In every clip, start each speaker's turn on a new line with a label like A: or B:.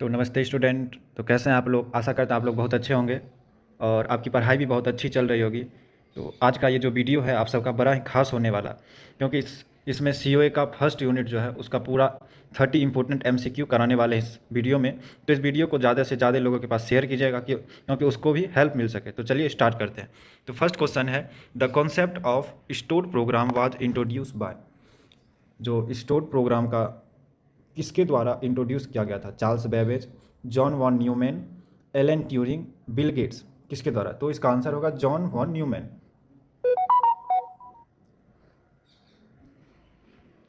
A: तो नमस्ते स्टूडेंट। तो कैसे हैं आप लोग? आशा करता हूं आप लोग बहुत अच्छे होंगे और आपकी पढ़ाई भी बहुत अच्छी चल रही होगी। तो आज का ये जो वीडियो है आप सबका बड़ा ही खास होने वाला, क्योंकि इसमें सीओए का फर्स्ट यूनिट जो है उसका पूरा 30 इंपॉर्टेंट एमसीक्यू कराने वाले हैं इस वीडियो में। तो इस वीडियो को ज़्यादा से ज़्यादा लोगों के पास शेयर कीजिएगा क्योंकि उसको भी हेल्प मिल सके। तो चलिए स्टार्ट करते हैं। तो फर्स्ट क्वेश्चन है, the concept of store program was introduce by. जो स्टोर प्रोग्राम का किसके द्वारा इंट्रोड्यूस किया गया था? Charles Babbage, John von Neumann, Alan Turing, Bill Gates. किसके द्वारा? तो इसका आंसर होगा John von Neumann.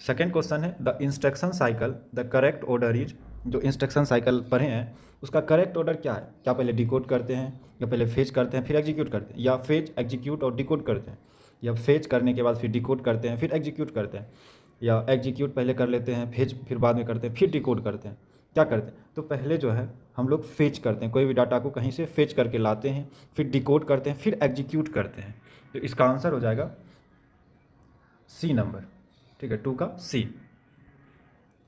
A: Second question है, the instruction cycle the correct order is. जो इंस्ट्रक्शन साइकिल पढ़े हैं उसका करेक्ट ऑर्डर क्या है? क्या पहले डिकोड करते हैं, या पहले फेच करते हैं फिर एग्जीक्यूट करते हैं, या फेच एग्जीक्यूट और डिकोड करते हैं, या फेच करने के बाद फिर डिकोड करते हैं फिर एग्जीक्यूट करते हैं, या एग्जीक्यूट पहले कर लेते हैं फेच फिर बाद में करते हैं फिर डिकोड करते हैं? क्या करते हैं? तो पहले जो है हम लोग फेच करते हैं, कोई भी डाटा को कहीं से फेच करके लाते हैं, फिर डिकोड करते हैं फिर एग्जीक्यूट करते हैं। तो इसका आंसर हो जाएगा सी नंबर। ठीक है, 2 का सी।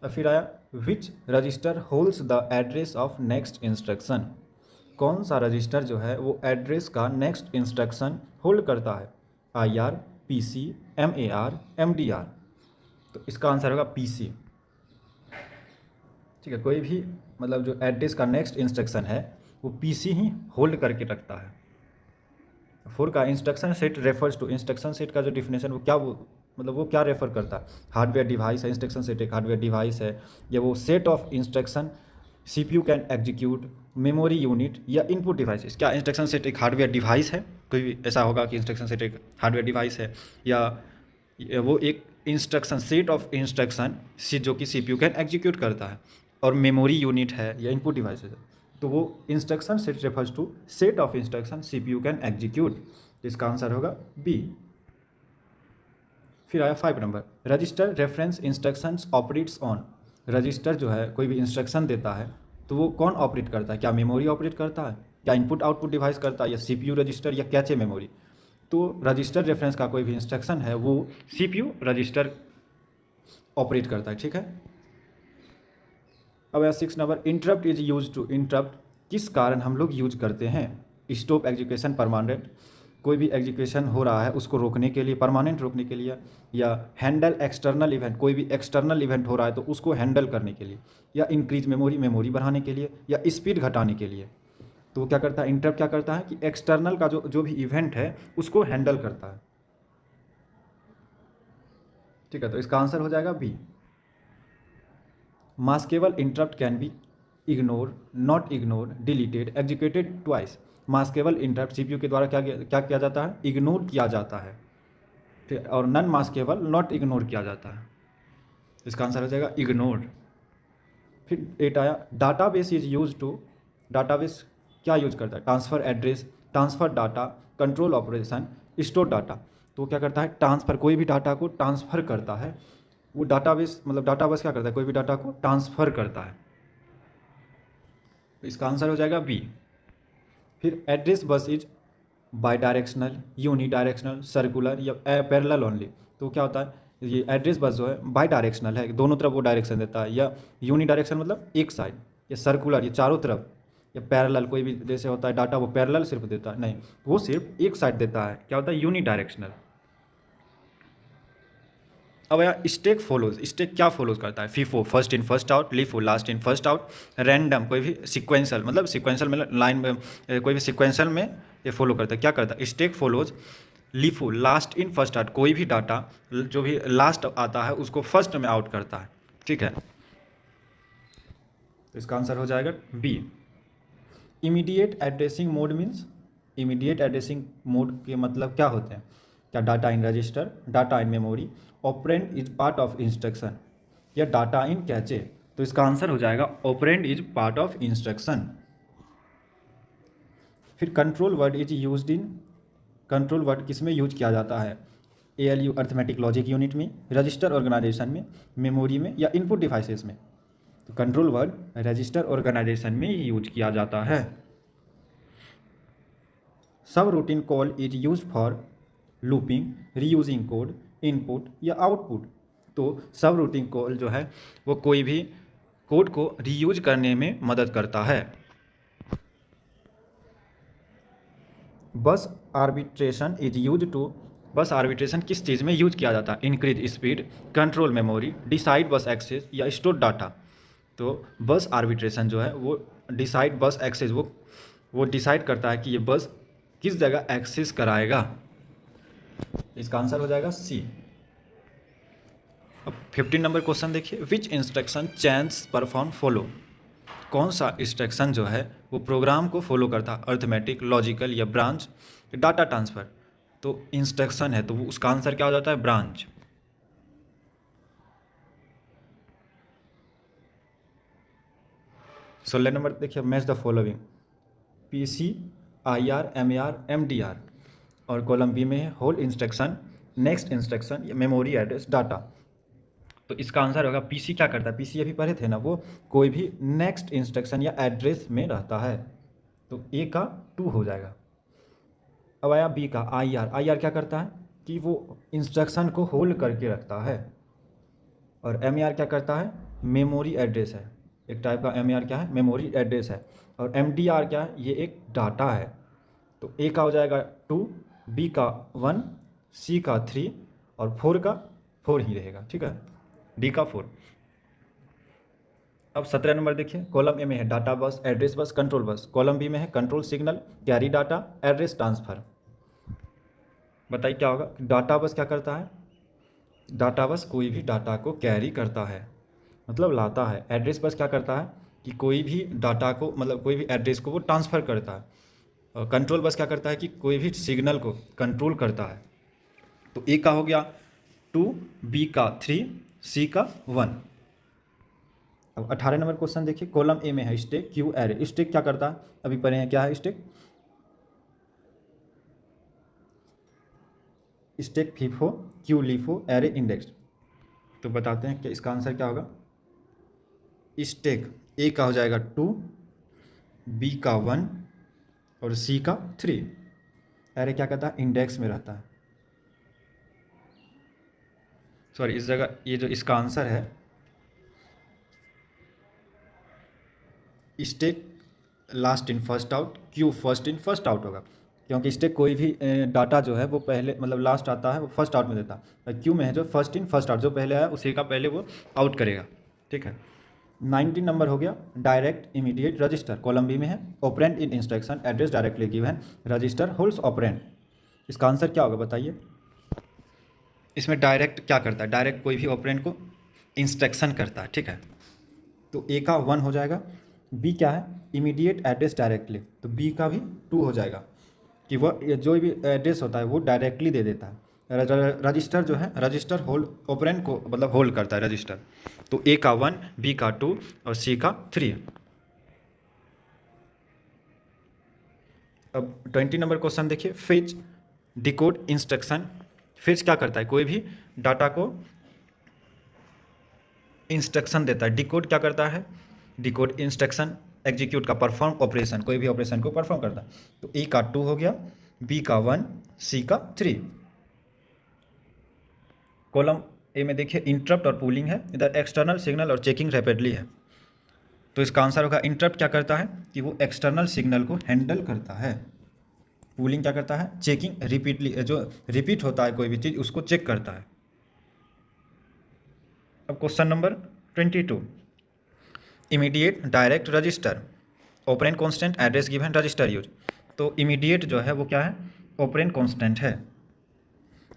A: और फिर आया, which register holds the address of next instruction. कौन सा रजिस्टर जो है वो एड्रेस का नेक्स्ट इंस्ट्रक्शन होल्ड करता है? I R, P C, M A R, M D R. तो इसका आंसर होगा पी सी। ठीक है, कोई भी मतलब जो एड्रेस का नेक्स्ट इंस्ट्रक्शन है वो पी सी ही होल्ड करके रखता है। 4 का instruction set refers to. Instruction set का जो डिफिनेशन वो क्या रेफर करता है? हार्डवेयर डिवाइस है, इंस्ट्रक्शन सेट एक हार्डवेयर डिवाइस है, या वो set of instruction CPU can execute, memory unit, या इनपुट डिवाइसेस। क्या इंस्ट्रक्शन सेट एक हार्डवेयर डिवाइस है? कोई भी ऐसा होगा कि इंस्ट्रक्शन सेट एक हार्डवेयर डिवाइस है, या वो एक इंस्ट्रक्शन सेट ऑफ इंस्ट्रक्शन जो कि सीपीयू कैन एग्जीक्यूट करता है, और मेमोरी यूनिट है या इनपुट डिवाइसेस है, तो वो instruction set refers to set of instruction CPU can execute. तो इसका आंसर होगा बी। फिर आया 5 number, register reference instructions operates on. Register जो है कोई भी इंस्ट्रक्शन देता है तो वो कौन ऑपरेट करता है? क्या मेमोरी ऑपरेट करता है, क्या इनपुट आउटपुट डिवाइस करता है, या सीपीयू रजिस्टर, या कैचे मेमोरी? तो रजिस्टर रेफरेंस का कोई भी इंस्ट्रक्शन है वो सीपीयू रजिस्टर ऑपरेट करता है। ठीक है, अब 6 number, interrupt is use to. Interrupt किस कारण हम लोग यूज करते हैं? स्टॉप एग्जीक्यूशन परमानेंट, कोई भी एग्जीक्यूशन हो रहा है उसको रोकने के लिए, परमानेंट रोकने के लिए, या हैंडल एक्सटर्नल इवेंट, कोई भी एक्सटर्नल इवेंट हो रहा है तो उसको हैंडल करने के लिए, या इंक्रीज मेमोरी, मेमोरी बढ़ाने के लिए, या स्पीड घटाने के लिए। तो वो क्या करता है? इंटरप्ट क्या करता है कि एक्सटर्नल का जो भी इवेंट है उसको हैंडल करता है। ठीक है, तो इसका आंसर हो जाएगा B. Maskable interrupt can be ignore, not ignore, deleted, executed twice. Maskable interrupt CPU के द्वारा क्या किया जाता है? इग्नोर किया जाता है। ठीक है, और नॉन मास्केबल नॉट इग्नोर किया जाता है। इसका आंसर हो जाएगा इग्नोर। फिर 8 आया, database is use to. Database क्या यूज करता है? Transfer address, transfer data, control operation, store data. तो वो क्या करता है? ट्रांसफर, कोई भी डाटा को ट्रांसफर करता है। वो डाटाबेस डाटाबेस क्या करता है? कोई भी डाटा को ट्रांसफर करता है। तो इसका आंसर हो जाएगा बी। फिर address bus is bidirectional, unidirectional, circular, या पैरेलल ओनली। तो क्या होता है? ये एड्रेस बस जो है बाई डायरेक्शनल है, दोनों तरफ वो डायरेक्शन देता है, या यूनी डायरेक्शन मतलब एक साइड, या सर्कुलर ये चारों तरफ, या पैरेलल, कोई भी जैसे होता है डाटा वो पैरेलल सिर्फ देता है, नहीं वो सिर्फ एक साइड देता है। क्या होता है? Unidirectional. अब यार स्टैक फॉलोज, स्टैक क्या फॉलोज करता है? FIFO, first in first out, LIFO, last in first out, random, कोई भी सिक्वेंशियल में लाइन में कोई भी सिक्वेंशियल में ये फॉलो करता है। क्या करता है? Stack follows LIFO, last in first out, कोई भी डाटा जो भी लास्ट आता है उसको फर्स्ट में आउट करता है। ठीक है, तो इसका आंसर हो जाएगा B. Immediate addressing mode means, immediate addressing mode के मतलब क्या होते हैं? क्या data in register, data in memory, operand is part of instruction, या डाटा इन कैचे? तो इसका आंसर हो जाएगा operand is part of instruction. फिर control word is used in. Control word किस में यूज किया जाता है? एएलयू अर्थमेटिक लॉजिक यूनिट में, रजिस्टर ऑर्गेनाइजेशन में, मेमोरी में, या इनपुट डिवाइसेस में? तो कंट्रोल वर्ड रजिस्टर ऑर्गेनाइजेशन में ही यूज किया जाता है। सब routine call is use for looping, reusing code, input, या आउटपुट? तो सब रूटीन कॉल जो है वो कोई भी कोड को रीयूज करने में मदद करता है। बस आर्बिट्रेशन इज यूज टू, बस आर्बिट्रेशन किस चीज़ में यूज किया जाता है? Increase speed, control memory, decide बस एक्सेस या स्टोर डाटा। तो बस आर्बिट्रेशन जो है वो डिसाइड बस एक्सेस, वो डिसाइड करता है कि ये बस किस जगह एक्सेस कराएगा। इसका आंसर हो जाएगा सी। अब 15 नंबर क्वेश्चन देखिए, विच इंस्ट्रक्शन चेन्स परफॉर्म फॉलो। कौन सा इंस्ट्रक्शन जो है वो प्रोग्राम को फॉलो करता है? अर्थमेटिक, लॉजिकल या ब्रांच, डाटा ट्रांसफ़र। तो इंस्ट्रक्शन है तो वो उसका आंसर क्या हो जाता है? ब्रांच। 16 नंबर देखिए, match the following, PC, IR, MAR, MDR। और कॉलम बी में है होल इंस्ट्रक्शन, नेक्स्ट इंस्ट्रक्शन या मेमोरी एड्रेस डाटा। तो इसका आंसर होगा PC। क्या करता है? PC अभी पढ़े थे ना, वो कोई भी नेक्स्ट इंस्ट्रक्शन या एड्रेस में रहता है। तो A का 2 हो जाएगा। अब आया B का IR। IR क्या करता है कि वो इंस्ट्रक्शन को होल्ड करके रखता है। और MAR क्या करता है? मेमोरी एड्रेस है, एक टाइप का MAR क्या है? मेमोरी एड्रेस है। और MDR क्या है? ये एक डाटा है। तो A का हो जाएगा 2, B का 1, C का 3 और 4 का 4 ही रहेगा। ठीक है, D का 4। अब 17 नंबर देखिए, कॉलम ए में है डाटा बस, address bus, control bus. Column B में है control signal, carry data, address transfer. बताइए क्या होगा? डाटा बस क्या करता है? डाटा बस कोई भी डाटा को कैरी करता है, मतलब लाता है। एड्रेस बस क्या करता है कि कोई भी डाटा को, मतलब कोई भी एड्रेस को वो ट्रांसफ़र करता है। और कंट्रोल बस क्या करता है कि कोई भी सिग्नल को कंट्रोल करता है। तो ए का हो गया 2, बी का 3, सी का 1। अब 18 नंबर क्वेश्चन देखिए, कॉलम ए में है स्टैक क्यू एरे। स्टैक क्या करता है? अभी पढ़े हैं क्या है stack? Stack FIFO, Q LIFO, array index. तो बताते हैं कि इसका आंसर क्या होगा। स्टैक ए का हो जाएगा 2, बी का 1 और सी का 3। एरे क्या कहता है? इंडेक्स में रहता है। सॉरी, इस जगह ये जो इसका आंसर है, stack last in first out, Q first in first out होगा। क्योंकि स्टैक कोई भी डाटा जो है वो पहले, मतलब लास्ट आता है, वो फर्स्ट आउट में देता है। क्यू में है जो फर्स्ट इन फर्स्ट आउट, जो पहले आया उसी का पहले वो आउट करेगा। ठीक है, 19 नंबर हो गया, direct immediate register. Column B में है operand in instruction, address directly given, register holds operand. इसका आंसर क्या होगा बताइए। इसमें डायरेक्ट क्या करता है? डायरेक्ट कोई भी ऑपरेंड को इंस्ट्रक्शन करता है। ठीक है, तो ए का 1 हो जाएगा। बी क्या है? इमीडिएट एड्रेस डायरेक्टली, तो बी का भी 2 हो जाएगा कि वह जो भी एड्रेस होता है वो डायरेक्टली दे देता है। रजिस्टर जो है, रजिस्टर होल्ड ऑपरेंड को मतलब होल्ड करता है रजिस्टर। तो ए का 1, बी का 2 और सी का 3। अब 20 नंबर क्वेश्चन देखिए, फेच डिकोड इंस्ट्रक्शन। फेच क्या करता है? कोई भी डाटा को इंस्ट्रक्शन देता है। डिकोड क्या करता है? डिकोड इंस्ट्रक्शन एग्जीक्यूट का परफॉर्म ऑपरेशन, कोई भी ऑपरेशन को परफॉर्म करता है। तो ए का 2 हो गया, बी का 1, सी का 3। कॉलम ए में देखिए इंटरप्ट और पूलिंग है, इधर एक्सटर्नल सिग्नल और चेकिंग रैपिडली है। तो इसका आंसर होगा इंटरप्ट क्या करता है कि वो एक्सटर्नल सिग्नल को हैंडल करता है। पूलिंग क्या करता है? चेकिंग रिपीटली, जो रिपीट होता है कोई भी चीज़ उसको चेक करता है। अब question number 22, immediate direct register, operand constant, address given, register use. तो इमीडिएट जो है वो क्या है? ऑपरेंड कांस्टेंट है।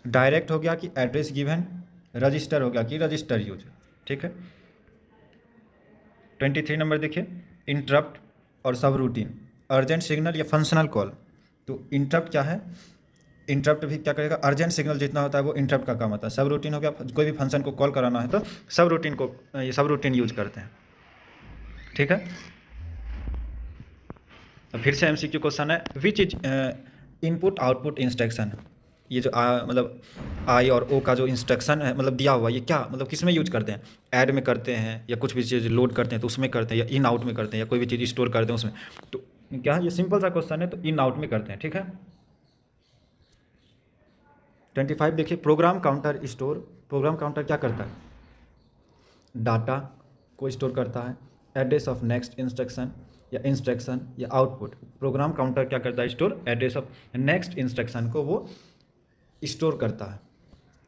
A: डायरेक्ट हो गया कि एड्रेस गिवन, रजिस्टर हो गया कि रजिस्टर यूज। ठीक है, 23 नंबर देखिए, इंटरप्ट और सब रूटीन, अर्जेंट सिग्नल या फंक्शनल कॉल। तो इंटरप्ट क्या है? इंटरप्ट भी क्या करेगा? अर्जेंट सिग्नल जितना होता है वो इंटरप्ट का काम होता है। सब रूटीन हो गया, कोई भी फंक्शन को कॉल कराना है तो सब रूटीन को, ये सब रूटीन यूज करते हैं। ठीक है, तो फिर से MCQ क्वेश्चन है, which is input output instruction. ये जो मतलब आई और ओ का जो इंस्ट्रक्शन है, मतलब दिया हुआ, ये क्या मतलब किस में यूज करते हैं? ऐड में करते हैं, या कुछ भी चीज़ लोड करते हैं तो उसमें करते हैं, या इन आउट में करते हैं, या कोई भी चीज़ स्टोर करते हैं उसमें। तो क्या है? ये सिंपल सा क्वेश्चन है, तो इन आउट में करते हैं। ठीक है, 25 देखिए, program counter store. Program counter क्या करता है? डाटा को स्टोर करता है, एड्रेस ऑफ नेक्स्ट इंस्ट्रक्शन या आउटपुट। प्रोग्राम काउंटर क्या करता है, store address of next instruction को वो स्टोर करता है,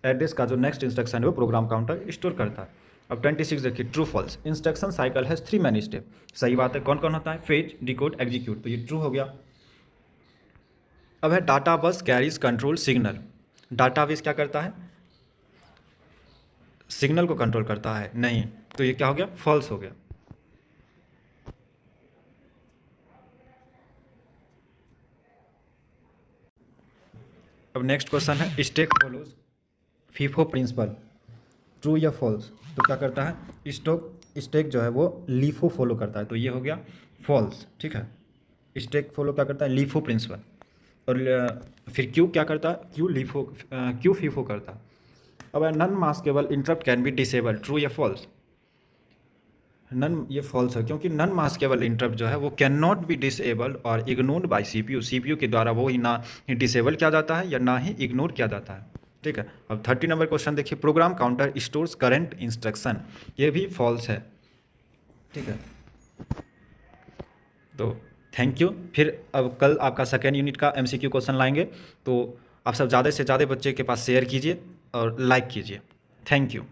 A: एड्रेस का जो नेक्स्ट इंस्ट्रक्शन है वो प्रोग्राम काउंटर स्टोर करता है। अब 26 देखिए, true false. Instruction cycle has 3 main step. सही बात है, कौन कौन होता है, फेच, डिकोड, एग्जीक्यूट, तो ये ट्रू हो गया। अब है डाटा बस carries control signal. Data base क्या करता है, सिग्नल को कंट्रोल करता है, नहीं, तो ये क्या हो गया, फॉल्स हो गया। अब नेक्स्ट क्वेश्चन है, stack follows FIFO principle, true या फॉल्स। तो क्या करता है, स्टैक जो है वो लीफो फॉलो करता है, तो ये हो गया फॉल्स। ठीक है, स्टैक फॉलो क्या करता है, लीफो प्रिंसिपल। और फिर क्यू क्या करता है, क्यू फीफो करता है। अब non maskable interrupt can be disable, true या फॉल्स। नन, ये फॉल्स है, क्योंकि नन मास्केबल इंटरप्ट जो है वो कैन नॉट बी डिसेबल और इग्नोर्ड बाय सीपीयू के द्वारा वो ही ना ही डिसेबल किया जाता है या ना ही इग्नोर किया जाता है। ठीक है, अब 30 नंबर क्वेश्चन देखिए, program counter stores current instruction, ये भी फॉल्स है। ठीक है, तो थैंक यू। फिर अब कल आपका सेकेंड यूनिट का एमसीक्यू क्वेश्चन लाएंगे, तो आप सब ज़्यादा से ज़्यादा बच्चे के पास शेयर कीजिए और लाइक कीजिए। Thank you.